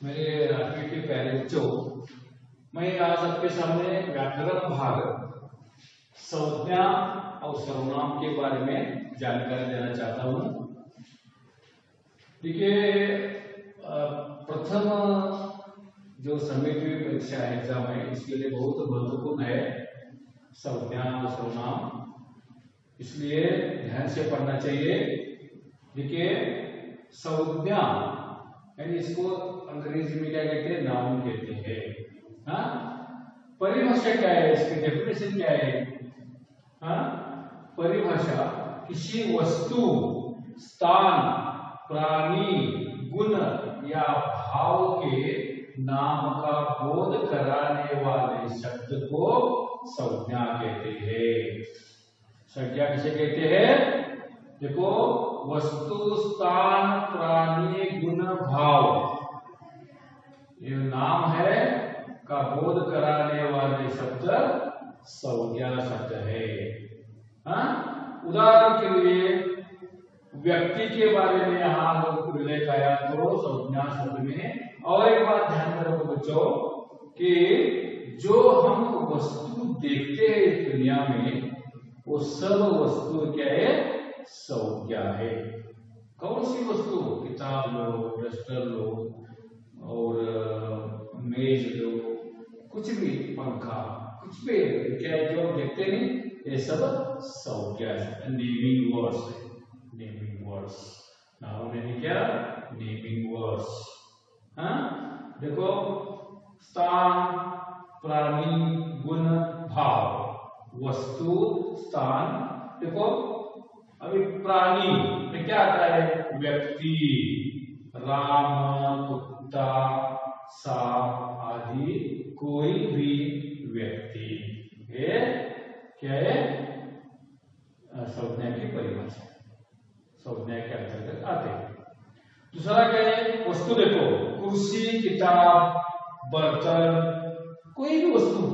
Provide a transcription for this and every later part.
मेरे 8वीं के प्यारे बच्चों, मैं आज आपके सामने व्याकरण भाग संज्ञा और सर्वनाम के बारे में जानकारी देना चाहता हूँ। देखिए, प्रथम जो समेटित परीक्षा एग्जाम है इसके लिए बहुत महत्वपूर्ण है संज्ञा और सर्वनाम, इसलिए ध्यान से पढ़ना चाहिए। देखिए, संज्ञा यानी इसको अंग्रेजी में क्या कहते हैं, नाउन कहते हैं। हाँ, परिभाषा क्या है, इसकी डेफिनेशन क्या है? हाँ, परिभाषा किसी वस्तु, स्थान, प्राणी, गुण या भाव के नाम का बोध कराने वाले शब्द को संज्ञा कहते हैं। संज्ञा किसे कहते हैं? देखो, वस्तु, स्थान, प्राणी, गुण, भाव, ये नाम है का बोध कराने वाले शब्द संज्ञा शब्द है। हाँ, उदाहरण के लिए व्यक्ति के बारे में यहाँ लोग उल्लेख आया तो संज्ञा शब्द में। और एक बात ध्यान में रखो बच्चों कि जो हम वस्तु देखते हैं इस दुनिया में, वो सब वस्तु क्या है? संज्ञा है। कौन सी वस्तु? किताब लो, डस्टर लो और मेज लो, कुछ भी, पंखा, कुछ भी क्या जो देखते नहीं, ये सब संज्ञा है। नेमिंग वर्ड्स है, नेमिंग वर्ड्स। नाउन यानी क्या? Naming words. हाँ, देखो, स्थान, प्राणी, गुण, भाव, वस्तु, स्थान। देखो, अभी प्राणी में क्या आता है? व्यक्ति, राम, कुत्ता, सांप आदि कोई भी व्यक्ति, ये क्या है? संज्ञा की परिभाषा, संज्ञा के अंतर्गत आते हैं। दूसरा क्या है? वस्तु। देखो, कुर्सी, किताब, बर्तन, कोई भी वस्तु,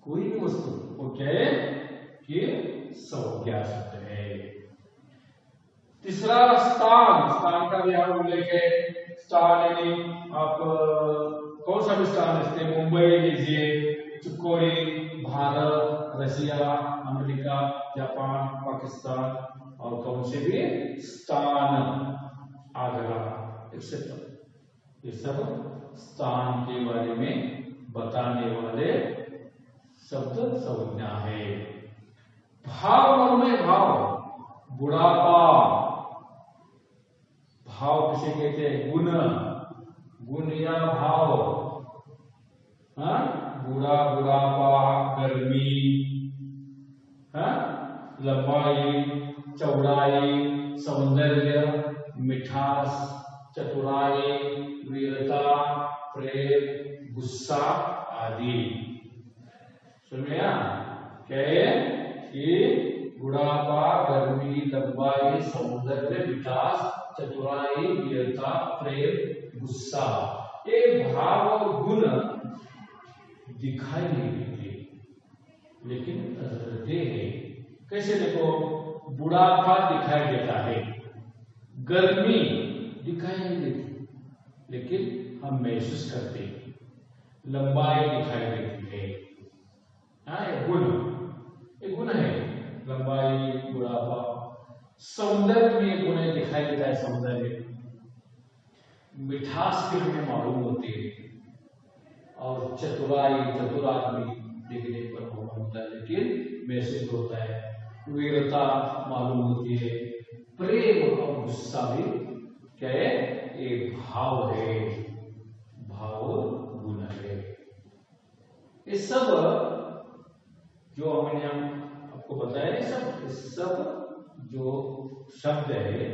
कोई भी वस्तु वो क्या है कि संज्ञा शब्द है। तीसरा स्थान, स्थान का भी यहाँ उल्लेख है। स्थान यानी आप कौन सा भी स्थान लिखते हैं, मुंबई लीजिए, Chikodi, Bharat, Russia, America, Japan, Pakistan, और कौन से भी स्थान, आगरा, एक्सेट्रा, ये सब स्थान के बारे में बताने वाले शब्द संज्ञा है। भाव में भाव, बुढ़ापा, भाव किसे कहते हैं? गुण, गुण या भाव। हाँ, बुढ़ा, बुढ़ापा, गर्मी, हाँ, लंबाई, चौड़ाई, सौंदर्य, मिठास, चतुराई, वीरता, प्रेम, गुस्सा आदि। सुनिए, क्या है कि बुढ़ापा, गर्मी, लंबाई, सौंदर्य, मिठास, चतुराई, वीरता, प्रेम, गुस्सा, ये भाव और गुण दिखाई नहीं देते लेकिन रहते हैं। कैसे? देखो, बुढ़ापा दिखाई देता है, गर्मी दिखाई नहीं देती लेकिन हम महसूस करते हैं, लंबाई दिखाई देती है। हाँ, ये गुण, ये गुण है, लंबाई, बुढ़ापा। सौंदर्य में गुण दिखाई देता है, सौंदर्य, मिठास के गुण मालूम होते हैं, और चतुराई, चतुर आदमी देखने पर मालूम होता है लेकिन महसूस होता है। वीरता मालूम होती है, प्रेम और गुस्सा भी क्या है? ये भाव है, भाव गुण है। ये सब जो हमने आपको बताया, सब जो शब्द है,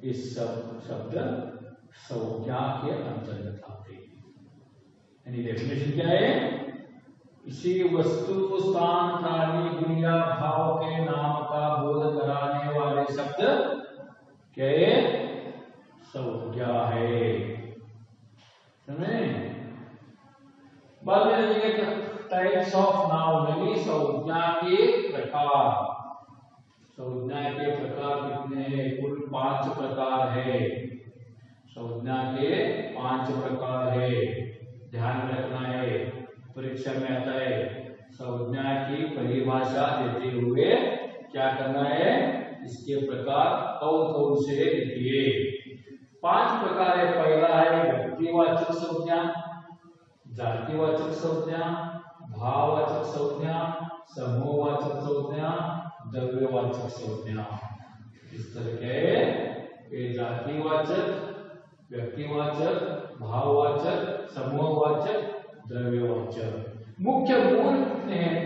इस सब शब्द संज्ञा के अंतर्गत आते हैं। यानी डेफिनेशन क्या है? किसी वस्तु, स्थान, प्राणी, गुण या भाव के नाम का बोध कराने वाले शब्द क्या है? संज्ञा है। समझे? बाद में देखिए टाइप्स ऑफ नाउन, यानी संज्ञा के प्रकार। संज्ञा के प्रकार कितने हैं? कुल 5 प्रकार है। संज्ञा के 5 प्रकार है, ध्यान रखना है, परीक्षा में आता है। संज्ञा की परिभाषा देते हुए क्या करना है, इसके प्रकार कौन से लिखिए। 5 प्रकार है। पहला है व्यक्तिवाचक संज्ञा, जातिवाचक संज्ञा, भाववाचक संज्ञा, समूहवाचक संज्ञा, द्रव्यवाचक संज्ञा। इस तरह के जातिवाचक, व्यक्तिवाचक, भाववाचक, समूहवाचक, द्रव्यवाचक। मुख्य मूल कितने हैं?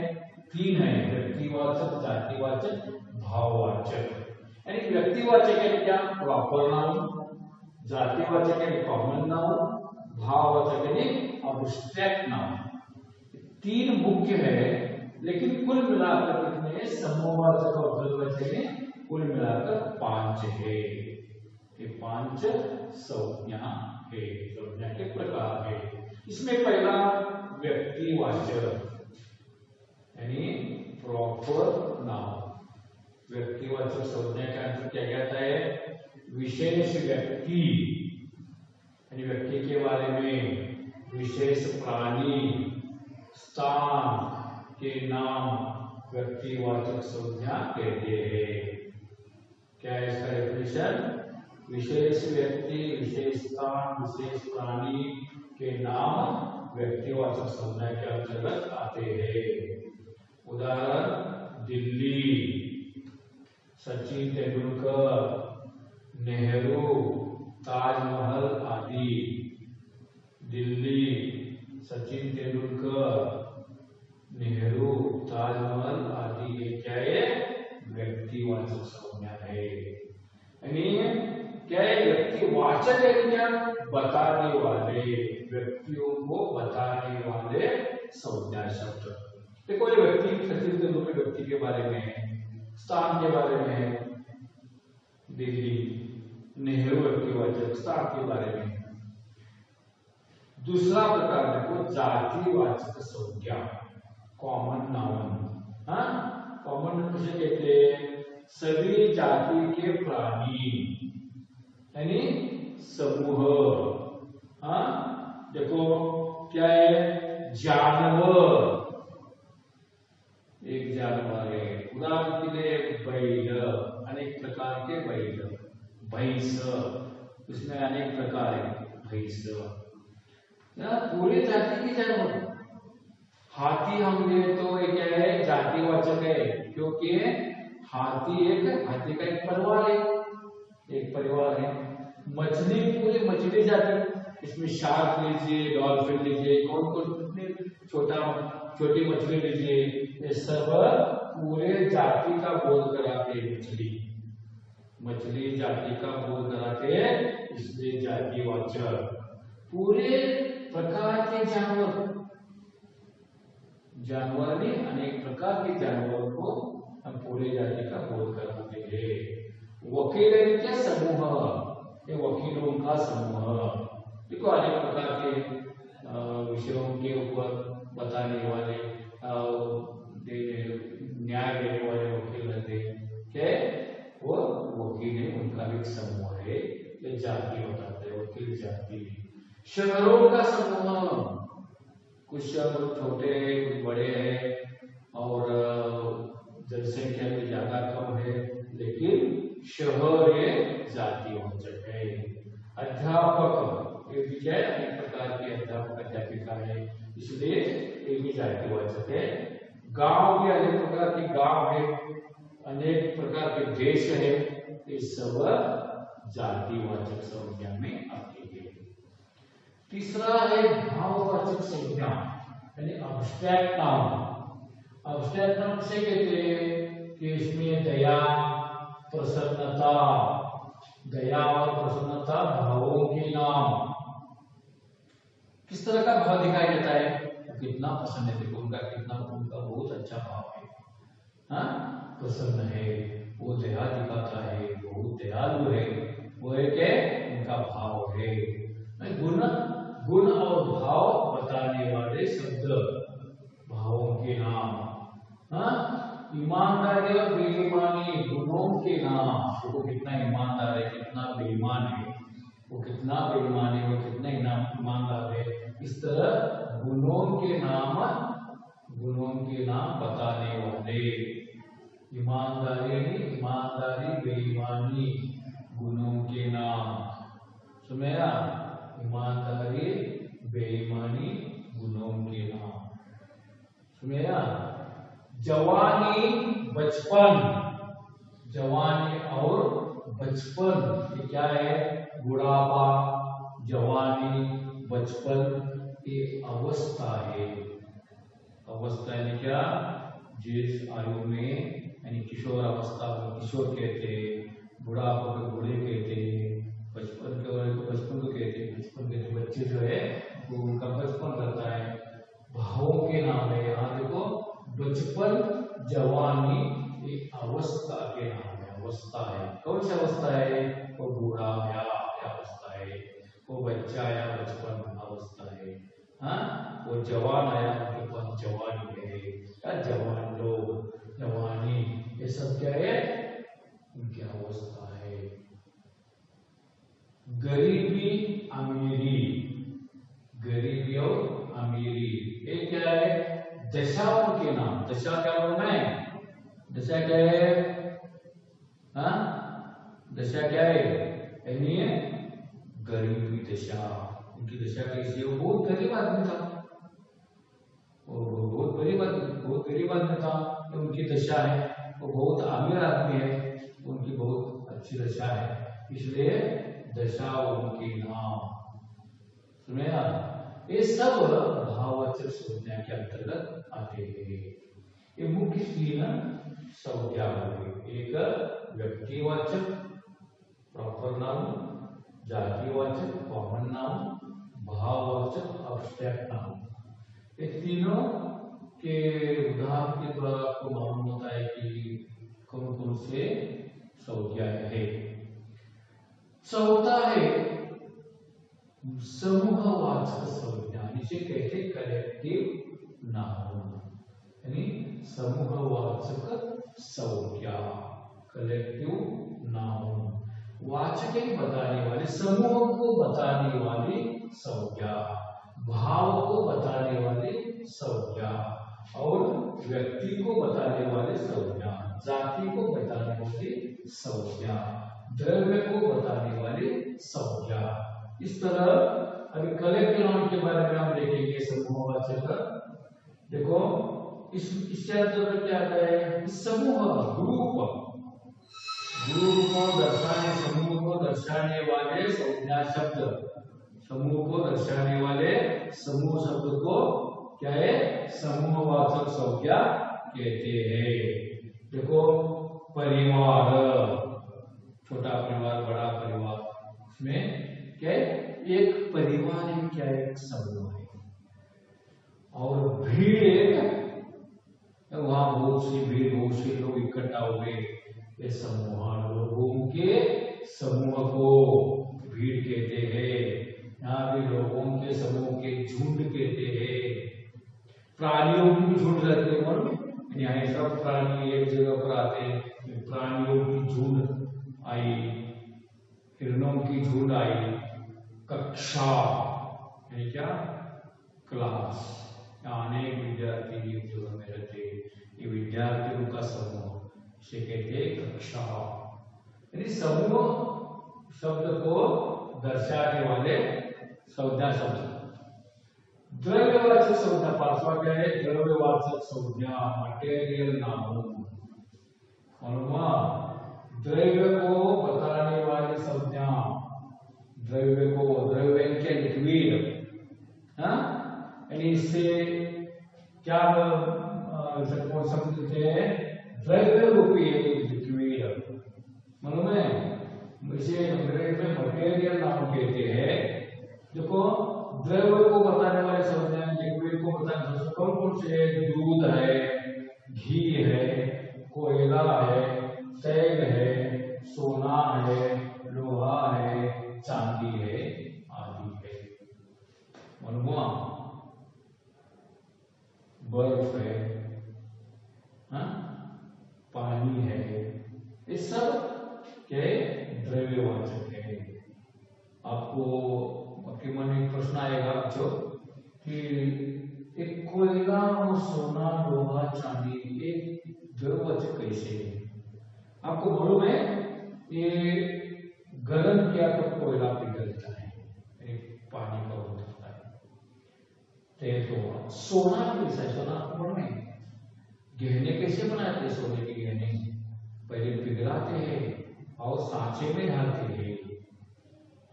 3 है, व्यक्तिवाचक, जातिवाचक, भाववाचक। यानी व्यक्तिवाचक है क्या? प्रॉपर नाउन, जातिवाचक है कॉमन नाउन, भाववाचक है अब्स्ट्रैक्ट नाउन। 3 मुख्य है, लेकिन कुल मिलाकर कितने? समूहवाचक और द्रव्यवाचक में कुल मिलाकर 5 है। ये 5 संज्ञा है, संज्ञा के प्रकार है। इसमें पहला व्यक्तिवाचक यानी प्रॉपर नाउन। व्यक्तिवाचक संज्ञा का अर्थ क्या कहता है? विशेष व्यक्ति यानी व्यक्ति के बारे में, विशेष प्राणी, स्थान के नाम व्यक्तिवाचक संज्ञा कहते हैं। क्या है इसका डेफिनेशन? विशेष व्यक्ति, विशेष स्थान, विशेष प्राणी के नाम व्यक्तिवाचक संज्ञा के अंतर्गत आते हैं। उदाहरण दिल्ली, सचिन तेंदुलकर, नेहरू, ताजमहल आदि। दिल्ली, सचिन तेंदुलकर, नेहरू, ताजमहल आदि ये क्या है? व्यक्तिवाचक संज्ञा है। यानी क्या है? व्यक्तिवाचक है क्या? बताने वाले, व्यक्तियों को बताने वाले संज्ञा शब्द। देखो ये व्यक्ति सचिन तेंदुलकर व्यक्ति के बारे में है, स्थान के बारे में है दिल्ली, नेहरू व्यक्तिवाचक स्थान के बारे में। दूसरा प्रकार देखो जातिवाचक संज्ञा, कॉमन नाउन। हाँ, कॉमन नाउन किसे कहते हैं? सभी जाति के प्राणी यानी समूह। हाँ, देखो क्या है? जानवर, एक जानवर है। उदाहरण के लिए बैल, अनेक प्रकार के बैल, भैंस, इसमें अनेक प्रकार है भैंस। पूरे जाति के जानवर। हाथी हम ले तो ये क्या है? जातिवाचक है, क्योंकि हाथी का एक परिवार है, एक परिवार है। मछली, पूरी मछली जाति, इसमें शार्क लीजिए, डॉल्फिन लीजिए, कौन कितने छोटी मछली लीजिए, ये सब पूरे जाति का बोध कराते हैं। मछली जाति का बोध कराते हैं, इसलिए जातिवाचक। पूरे प्रकार के जानवर ने अनेक प्रकार के जानवरों को हम पूरे जाति का बोध कराते हैं। वकील है क्या? समूह, ये वकीलों का समूह। देखो अनेक प्रकार के विषयों के ऊपर बताने वाले, न्याय देने वाले वकील रहते हैं, वो वकील है, उनका भी एक समूह है। ये जाति बताते हैं, वकील जाति। शहरों का समूह, कुछ शहर छोटे हैं, कुछ बड़े हैं, और जनसंख्या में ज्यादा कम है, लेकिन शहर ये जातिवाचक है। अध्यापक, ये भी क्या है? अनेक प्रकार के अध्यापक अध्यापिका है, इसलिए ये भी जातिवाचक है। गांव भी अनेक प्रकार के गांव है, अनेक प्रकार के देश है, ये सब जातिवाचक संज्ञा में आती है। तीसरा है भाववाचक संज्ञा यानी अब्स्ट्रैक्ट नाउन। अब्स्ट्रैक्ट नाउन से कहते हैं कि इसमें दया, प्रसन्नता, दया और प्रसन्नता भावों के नाम। किस तरह का भाव दिखाई देता है? कितना प्रसन्न है, देखो उनका कितना, उनका बहुत अच्छा भाव है। हाँ, प्रसन्न है, वो दया दिखाता है, बहुत दयालु है, वो एक उनका भाव है। गुण और भाव बताने वाले शब्द, भावों के नाम। हाँ, ईमानदारी और बेईमानी, गुणों के नाम। देखो कितना ईमानदार है, कितना बेईमान है, वो कितना बेईमान है, वो कितना ईमानदार है। इस तरह गुणों के नाम बताने वाले, ईमानदारी बेईमानी गुणों के नाम, सुनेगा, ईमानदारी बेईमानी गुणों के नाम, सुनेगा। जवानी बचपन, जवानी और बचपन ये क्या है, बुढ़ापा, जवानी, बचपन ये अवस्था है। अवस्था यानी क्या, जिस आयु में, यानी किशोर अवस्था को किशोर कहते, बुढ़ापा को बूढ़े कहते, बचपन को कहते, बचपन के बच्चे जो है वो उनका बचपन रहता है, भावों के नाम है। यहाँ देखो बचपन, जवानी ये अवस्था के नाम है, अवस्था है। कौन सी अवस्था है, वो बूढ़ा या अवस्था है, वो बच्चा या बचपन अवस्था है। हाँ, वो जवान आया उनके पास जवानी है, या जवान लोग, जवानी, ये सब क्या है, उनकी अवस्था है। गरीबी अमीरी, गरीबी और अमीरी ये क्या है, दशाओं के नाम। दशा क्या बोलना है, दशा क्या है, हाँ, दशा क्या है, यानी गरीबी दशा। उनकी दशा कैसी है, वो बहुत गरीब आदमी था, वो बहुत गरीब आदमी था, तो उनकी दशा है। वो बहुत अमीर आदमी है, उनकी बहुत अच्छी दशा है, इसलिए दशा उनके नाम, सुने ना। ये सब भाववाचक संज्ञा के अंतर्गत आते हैं। ये मुख्य 3 संज्ञा हुई, एक व्यक्तिवाचक प्रॉपर नाउन, जातिवाचक कॉमन नाउन, भाववाचक अब्स्ट्रैक्ट नाउन। ये तीनों के उदाहरण के द्वारा आपको मालूम होता है कि कौन कौन से संज्ञाएं है। चौथा है समूहवाचक संज्ञा, इसे कहते कलेक्टिव नाउन, यानी समूहवाचक संज्ञा, कलेक्टिव नाउन। वाचक बताने वाले, समूह को बताने वाली संज्ञा, भाव को बताने वाली संज्ञा, और व्यक्ति को बताने वाली संज्ञा, जाति को बताने वाली संज्ञा, द्रव्य को बताने वाली संज्ञा। इस तरह अभी कलेक्टिव नाउन के बारे में हम देखेंगे। समूहवाचक देखो, इसके अंतर्गत क्या आता है, समूह, ग्रुप को दर्शाने, समूह को दर्शाने वाले संज्ञा शब्द, समूह को दर्शाने वाले समूह शब्द को क्या है, समूहवाचक संज्ञा कहते हैं। देखो परिवार, छोटा परिवार, बड़ा परिवार, उसमें क्या है, एक परिवार है, क्या है, एक समूह है। और भीड़ एक, वहां बहुत सी भीड़, बहुत से लोग इकट्ठा हुए, ये समूह, लोगों के समूह को भीड़ कहते हैं। यहाँ भी लोगों के समूह के झुंड कहते हैं। प्राणियों की झुंड रहते हैं, यहाँ सब प्राणी एक जगह पर आते हैं, प्राणियों की झुंड आई, हिरणों की झुंड आई। कक्षा यानी क्या, क्लास, अनेक विद्यार्थी एक जगह में रहते, ये विद्यार्थियों का समूह, इसे कहते हैं कक्षा। यानी समूह शब्द को दर्शाने वाले संज्ञा शब्द। द्रव्यवाचक संज्ञा, पांचवा क्या है, द्रव्यवाचक संज्ञा, मटेरियल नाउन। द्रव्य को बताने वाली संज्ञा, द्रव्य को, द्रव्य के लिक्विड, यानी इससे क्या शब्द देते हैं, द्रव्य रूपी लिक्विड, मालूम है, इसे अंग्रेजी में मटेरियल नाउन कहते हैं। देखो द्रव्य को बताने वाले संज्ञा, लिक्विड को बताने वाले कौन कौन से, दूध है, घी है, कोयला है, तेल है, सोना है, लोहा है, चांदी है, आदि है। मनवा बर्फ है, पानी है, ये सब क्या द्रव्यवाचक है। आपको आपके मन में प्रश्न आएगा बच्चों कि एक कोयला और सोना लोहा चांदी एक द्रववाचक कैसे है? आपको मालूम है ये गर्म किया तो कोयला पिघलता है, पानी का होता है। तो सोना कैसा है? सोना आपको मालूम है गहने कैसे बनाते हैं? सोने के गहने पहले पिघलाते हैं और सांचे में डालते हैं।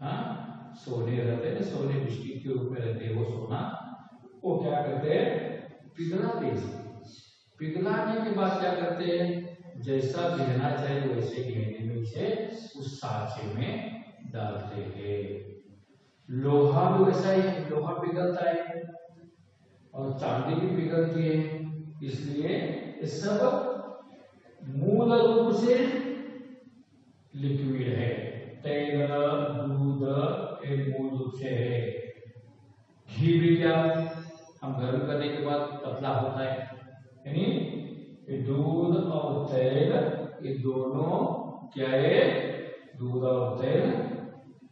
हाँ, सोने रहते हैं, सोने बिस्किट के रूप में रहते हैं, वो सोना वो क्या करते हैं? पिघलाते हैं। पिघलाने के बाद क्या करते हैं? जैसा गहना चाहिए वैसे गहने में से उस सांचे में डालते हैं। लोहा भी वैसा ही, लोहा पिघलता है और चांदी भी पिघलती है। इसलिए ये सब मूल रूप से लिक्विड है। तेल, दूध ये मूल रूप से है। घी भी क्या हम गर्म करने के बाद पतला होता है, यानी ये दूध और तेल ये दोनों क्या है? दूध और तेल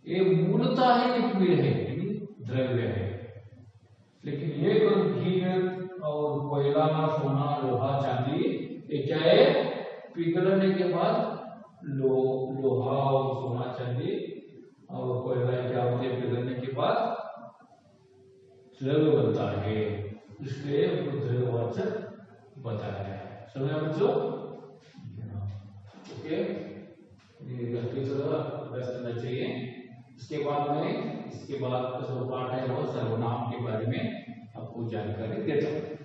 ये मूलतः ही लिक्विड है, यानी द्रव्य है। लेकिन ये घी और कोयला, सोना, लोहा, चांदी ये क्या है? पिघलने के बाद लोहा और सोना, चांदी और कोयला क्या होते हैं? पिघलने के बाद द्रव्य बनता है, इसलिए वो द्रव्यवाचक बताया है। समझ बच्चों? ओके, ये करना चाहिए। इसके बाद में इसके बाद जो पाठ है वो सर्वनाम के बारे में आपको जानकारी देता हूँ।